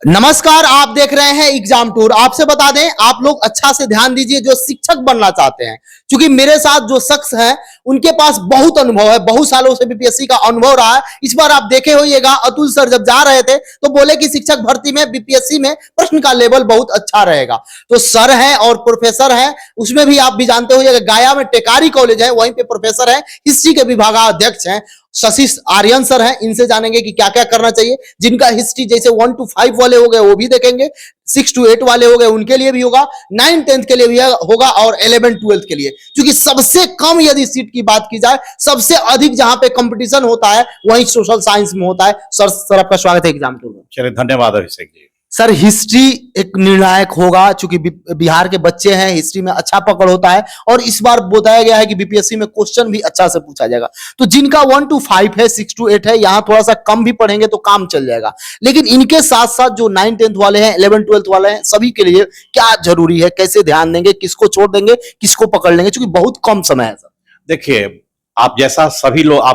नमस्कार, आप देख रहे हैं एग्जाम टूर। आपसे बता दें, आप लोग अच्छा से ध्यान दीजिए जो शिक्षक बनना चाहते हैं, क्योंकि मेरे साथ जो शख्स हैं उनके पास बहुत अनुभव है, बहुत सालों से बीपीएससी का अनुभव रहा है। इस बार आप देखे होइएगा, अतुल सर जब जा रहे थे तो बोले कि शिक्षक भर्ती में बीपीएससी में प्रश्न का लेवल बहुत अच्छा रहेगा। तो सर है और प्रोफेसर है, उसमें भी आप भी जानते होइएगा, गया में टेकारी कॉलेज है, वहीं पे प्रोफेसर है, हिस्ट्री के विभागाध्यक्ष हैं शशि आर्यन सर हैं। इनसे जानेंगे कि क्या क्या करना चाहिए। जिनका हिस्ट्री जैसे 1 to 5 वाले हो गए वो भी देखेंगे, 6 to 8 वाले हो गए उनके लिए भी होगा, 9 10th के लिए भी होगा और 11 12th के लिए। क्योंकि सबसे कम यदि सीट की बात की जाए, सबसे अधिक जहां पे कंपटीशन होता है वहीं सोशल साइंस में होता है। सर आपका स्वागत है एग्जाम टूर में। चलिए, धन्यवाद अभिषेक जी। सर, हिस्ट्री एक निर्णायक होगा, क्योंकि बिहार के बच्चे हैं, हिस्ट्री में अच्छा पकड़ होता है और इस बार बताया गया है कि बीपीएससी में क्वेश्चन भी अच्छा से पूछा जाएगा। तो जिनका 1 to 5 है, 6 to 8 है, यहां थोड़ा सा कम भी पढ़ेंगे तो काम चल जाएगा। लेकिन इनके साथ साथ जो 9 10th वाले हैं, 11 12th वाले हैं, सभी के लिए क्या जरूरी है, कैसे ध्यान देंगे, किसको छोड़ देंगे, किसको पकड़ लेंगे, क्योंकि बहुत कम समय है सर। देखिए, आप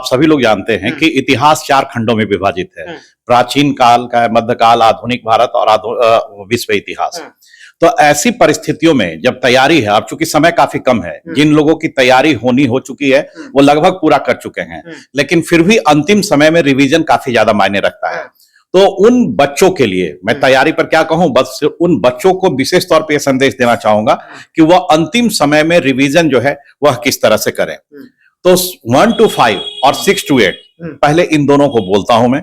सभी लोग जानते हैं कि इतिहास 4 खंडों में विभाजित है। प्राचीन काल का, मध्यकाल, आधुनिक भारत और विश्व इतिहास। तो ऐसी परिस्थितियों में जब तैयारी है, और चूंकि समय काफी कम है, जिन लोगों की तैयारी हो चुकी है वो लगभग पूरा कर चुके हैं, लेकिन फिर भी अंतिम समय में रिवीजन काफी ज्यादा मायने रखता है। तो उन बच्चों के लिए मैं तैयारी पर क्या कहूं, बस उन बच्चों को विशेष तौर पर यह संदेश देना चाहूंगा कि वह अंतिम समय में रिवीजन जो है वह किस तरह से करें। तो 1 to 5 और 6 to 8 पहले इन दोनों को बोलता हूं मैं,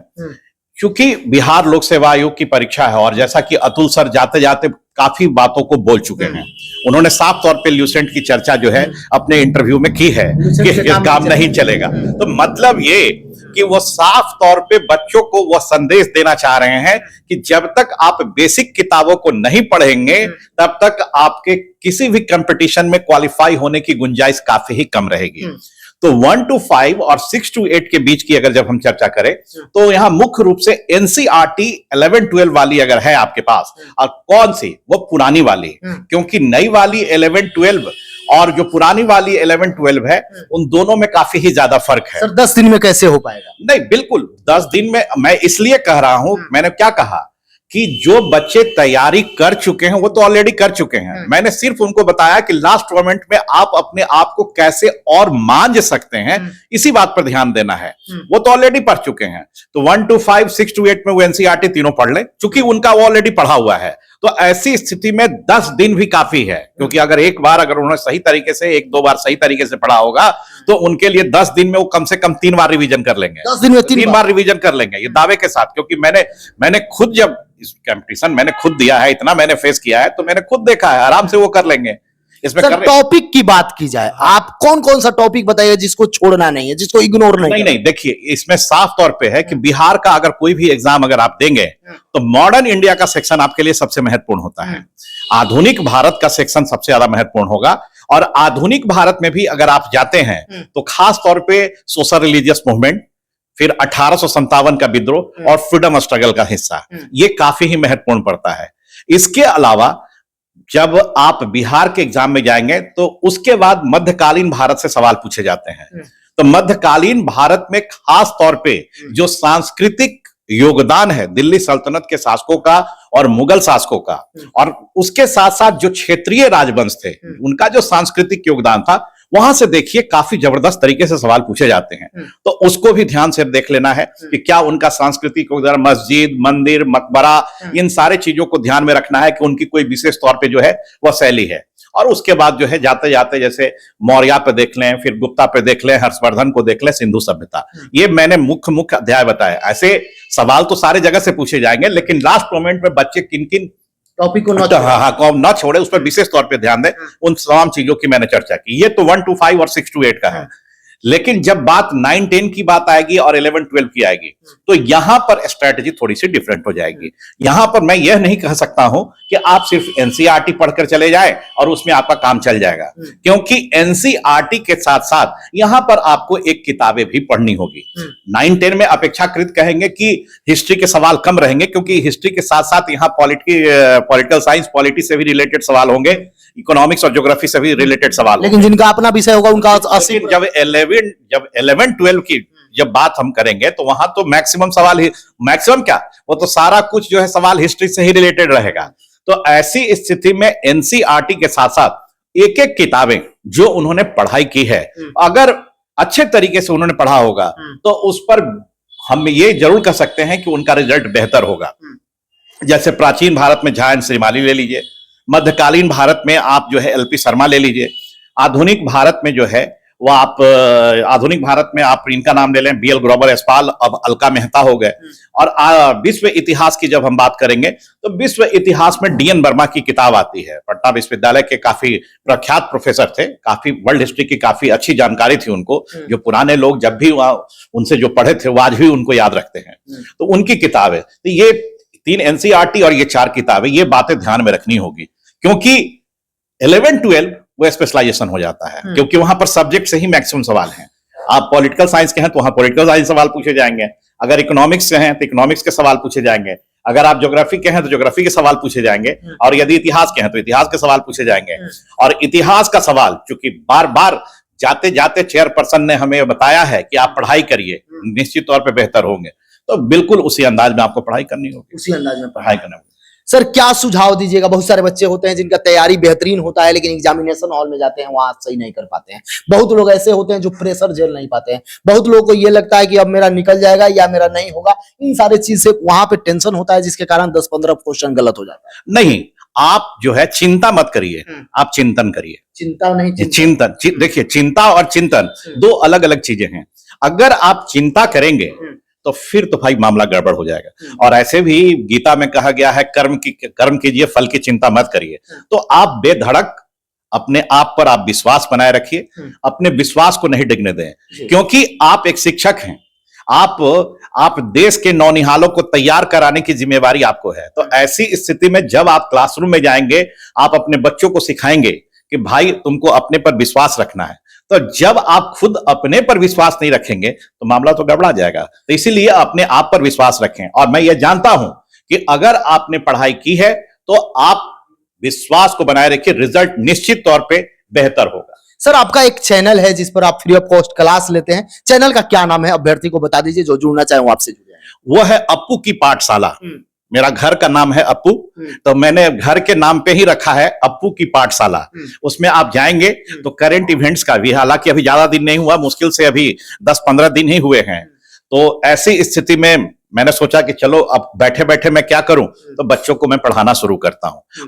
क्योंकि बिहार लोक सेवा आयोग की परीक्षा है और जैसा कि अतुल सर जाते जाते काफी बातों को बोल चुके हैं। उन्होंने साफ तौर पे ल्यूसेंट की चर्चा जो है अपने इंटरव्यू में की है कि काम नहीं चलेगा। तो मतलब ये कि वो साफ तौर पे बच्चों को वो संदेश देना चाह रहे हैं कि जब तक आप बेसिक किताबों को नहीं पढ़ेंगे तब तक आपके किसी भी कंपटीशन में क्वालिफाई होने की गुंजाइश काफी ही कम रहेगी। तो 1 to 5 और 6 to 8 के बीच की अगर जब हम चर्चा करें तो यहां मुख्य रूप से एनसीईआरटी 11 12 वाली अगर है आपके पास, और कौन सी, वो पुरानी वाली, क्योंकि नई वाली 11 12 और जो पुरानी वाली 11 12 है उन दोनों में काफी ही ज्यादा फर्क है। सर, 10 दिन में कैसे हो पाएगा? नहीं, बिल्कुल 10 दिन में। मैं इसलिए कह रहा हूं, मैंने क्या कहा कि जो बच्चे तैयारी कर चुके हैं वो तो ऑलरेडी कर चुके हैं। मैंने सिर्फ उनको बताया कि लास्ट मोमेंट में आप अपने आप को कैसे और मांझ सकते हैं, इसी बात पर ध्यान देना है। वो तो ऑलरेडी पढ़ चुके हैं। तो 1 to 5 6 to 8 में वो एनसीईआरटी तीनों पढ़ ले, चूंकि उनका वो ऑलरेडी पढ़ा हुआ है। तो ऐसी स्थिति में 10 दिन भी काफी है, क्योंकि अगर उन्होंने सही तरीके से 1-2 बार सही तरीके से पढ़ा होगा तो उनके लिए 10 दिन में वो कम से कम 3 बार रिवीजन कर लेंगे। 10 दिन में 3 बार रिवीजन कर लेंगे, ये दावे के साथ। क्योंकि मैंने खुद जब इस कंपटीशन मैंने खुद दिया है, इतना मैंने फेस किया है, तो मैंने खुद देखा है, आराम से वो कर लेंगे। इसमें टॉपिक की बात की जाए, आप कौन कौन सा टॉपिक बताइए जिसको छोड़ना नहीं है, जिसको इग्नोर नहीं। देखिए, इसमें साफ तौर पे है कि बिहार का अगर कोई भी एग्जाम अगर आप देंगे तो मॉडर्न इंडिया का सेक्शन आपके लिए सबसे महत्वपूर्ण होता है। आधुनिक भारत का सेक्शन सबसे ज्यादा महत्वपूर्ण होगा। और आधुनिक भारत में भी अगर आप जाते हैं तो खास तौर पर सोशल रिलीजियस मूवमेंट, फिर 1857 का विद्रोह और फ्रीडम स्ट्रगल का हिस्सा, ये काफी ही महत्वपूर्ण पड़ता है। इसके अलावा जब आप बिहार के एग्जाम में जाएंगे तो उसके बाद मध्यकालीन भारत से सवाल पूछे जाते हैं। तो मध्यकालीन भारत में खास तौर पे जो सांस्कृतिक योगदान है दिल्ली सल्तनत के शासकों का और मुगल शासकों का, और उसके साथ साथ जो क्षेत्रीय राजवंश थे उनका जो सांस्कृतिक योगदान था, वहां से देखिए काफी जबरदस्त तरीके से सवाल पूछे जाते हैं। तो उसको भी ध्यान से देख लेना है कि क्या उनका सांस्कृतिक योगदान, मस्जिद, मंदिर, मकबरा, इन सारे चीजों को ध्यान में रखना है कि उनकी कोई विशेष तौर पे जो है वह शैली है। और उसके बाद जो है जाते जाते जैसे मौर्य पे देख लें, फिर गुप्ता पे देख लें, हर्षवर्धन को देख लें, सिंधु सभ्यता, ये मैंने मुख्य अध्याय बताए। ऐसे सवाल तो सारे जगह से पूछे जाएंगे, लेकिन लास्ट मोमेंट में बच्चे किन किन टॉपिक को न छोड़े, उस पर विशेष तौर पे ध्यान दें। उन तमाम चीजों की मैंने चर्चा की। ये तो 1 to 5 और 6 to 8 का है। लेकिन जब बात 9 10 की बात आएगी और 11 12 की आएगी तो यहां पर स्ट्रेटेजी थोड़ी सी डिफरेंट हो जाएगी। यहां पर मैं यह नहीं कह सकता हूं कि आप सिर्फ एनसीईआरटी पढ़कर चले जाएं और उसमें आपका काम चल जाएगा, क्योंकि एनसीईआरटी के साथ साथ यहां पर आपको एक किताबें भी पढ़नी होगी। 9 10 में अपेक्षाकृत कहेंगे कि हिस्ट्री के सवाल कम रहेंगे, क्योंकि हिस्ट्री के साथ साथ यहां पॉलिटिकल साइंस, पॉलिटी से भी रिलेटेड सवाल होंगे, इकोनॉमिक्स और ज्योग्राफी से भी रिलेटेड सवाल। लेकिन जिनका अपना विषय होगा उनका जब 11 12 की जब बात हम करेंगे तो वहां तो मैक्सिमम सवाल ही, मैक्सिमम क्या, वो तो सारा कुछ जो है सवाल हिस्ट्री से ही रिलेटेड रहेगा। तो ऐसी स्थिति में एनसीईआरटी के साथ साथ एक एक किताबें जो उन्होंने पढ़ाई की है, अगर अच्छे तरीके से उन्होंने पढ़ा होगा तो उस पर हम ये जरूर कह सकते हैं कि उनका रिजल्ट बेहतर होगा। जैसे प्राचीन भारत में झा एन श्रीमाली ले लीजिए, मध्यकालीन भारत में आप जो है एलपी शर्मा ले लीजिए, आधुनिक भारत में जो है वो आप आधुनिक भारत में आप इनका नाम ले लें, बीएल ग्रोवर यशपाल, अब अलका मेहता हो गए। और विश्व इतिहास की जब हम बात करेंगे तो विश्व इतिहास में डीएन वर्मा की किताब आती है। पटना विश्वविद्यालय के काफी प्रख्यात प्रोफेसर थे, काफी वर्ल्ड हिस्ट्री की काफी अच्छी जानकारी थी उनको, जो पुराने लोग जब भी वहां उनसे जो पढ़े थे वो आज भी उनको याद रखते हैं। तो उनकी किताब है। तो ये 3 एनसीईआरटी और ये 4 किताबें, ये बातें ध्यान में रखनी होगी, क्योंकि 11-12 वो स्पेशलाइजेशन हो जाता है, क्योंकि वहां पर सब्जेक्ट से ही मैक्सिमम सवाल हैं। आप पॉलिटिकल साइंस के हैं तो वहां पॉलिटिकल साइंस सवाल पूछे जाएंगे, अगर इकोनॉमिक्स से हैं तो इकोनॉमिक्स के सवाल पूछे जाएंगे, अगर आप ज्योग्राफी के हैं तो ज्योग्राफी के सवाल पूछे जाएंगे, और यदि इतिहास के हैं तो इतिहास के सवाल पूछे जाएंगे। और इतिहास का सवाल चूंकि बार बार जाते जाते चेयरपर्सन ने हमें बताया है कि आप पढ़ाई करिए, निश्चित तौर पर बेहतर होंगे, तो बिल्कुल उसी अंदाज में आपको पढ़ाई करनी होगी, उसी अंदाज में पढ़ाई करनी होगी। सर क्या सुझाव दीजिएगा? बहुत सारे बच्चे होते हैं जिनका तैयारी बेहतरीन होता है, लेकिन एग्जामिनेशन हॉल में जाते हैं वहां सही नहीं कर पाते हैं। बहुत लोग ऐसे होते हैं जो प्रेशर झेल नहीं पाते हैं। बहुत लोगों को ये लगता है कि अब मेरा निकल जाएगा या मेरा नहीं होगा, इन सारे चीज से वहां पे टेंशन होता है, जिसके कारण 10-15 क्वेश्चन गलत हो जाता है। नहीं, आप जो है चिंता मत करिए, आप चिंतन करिए। चिंता नहीं, चिंतन देखिए, चिंता और चिंतन 2 अलग अलग चीजें हैं। अगर आप चिंता करेंगे तो फिर तो भाई मामला गड़बड़ हो जाएगा। और ऐसे भी गीता में कहा गया है कर्म कीजिए, फल की चिंता मत करिए। तो आप बेधड़क अपने आप पर आप विश्वास बनाए रखिए, अपने विश्वास को नहीं डिगने दें, क्योंकि आप एक शिक्षक हैं। आप देश के नौनिहालों को तैयार कराने की जिम्मेवारी आपको है। तो ऐसी स्थिति में जब आप क्लासरूम में जाएंगे, आप अपने बच्चों को सिखाएंगे कि भाई तुमको अपने पर विश्वास रखना है। तो जब आप खुद अपने पर विश्वास नहीं रखेंगे तो मामला तो गड़बड़ा जाएगा। तो इसीलिए अपने आप पर विश्वास रखें। और मैं ये जानता हूं कि अगर आपने पढ़ाई की है तो आप विश्वास को बनाए रखिए, रिजल्ट निश्चित तौर पे बेहतर होगा। सर आपका एक चैनल है जिस पर आप फ्री ऑफ कॉस्ट क्लास लेते हैं, चैनल का क्या नाम है? अभ्यर्थी को बता दीजिए, जो जुड़ना चाहे वो आपसे जुड़े। वो है अप्पू की पाठशाला। मेरा घर का नाम है अप्पू, तो मैंने घर के नाम पे ही रखा है अप्पू की पाठशाला। उसमें आप जाएंगे तो करंट इवेंट्स का भी, हालांकि अभी ज्यादा दिन नहीं हुआ, मुश्किल से अभी 10-15 दिन ही हुए हैं। तो ऐसी स्थिति में मैंने सोचा कि चलो अब बैठे बैठे मैं क्या करूं, तो बच्चों को मैं पढ़ाना शुरू करता हूं।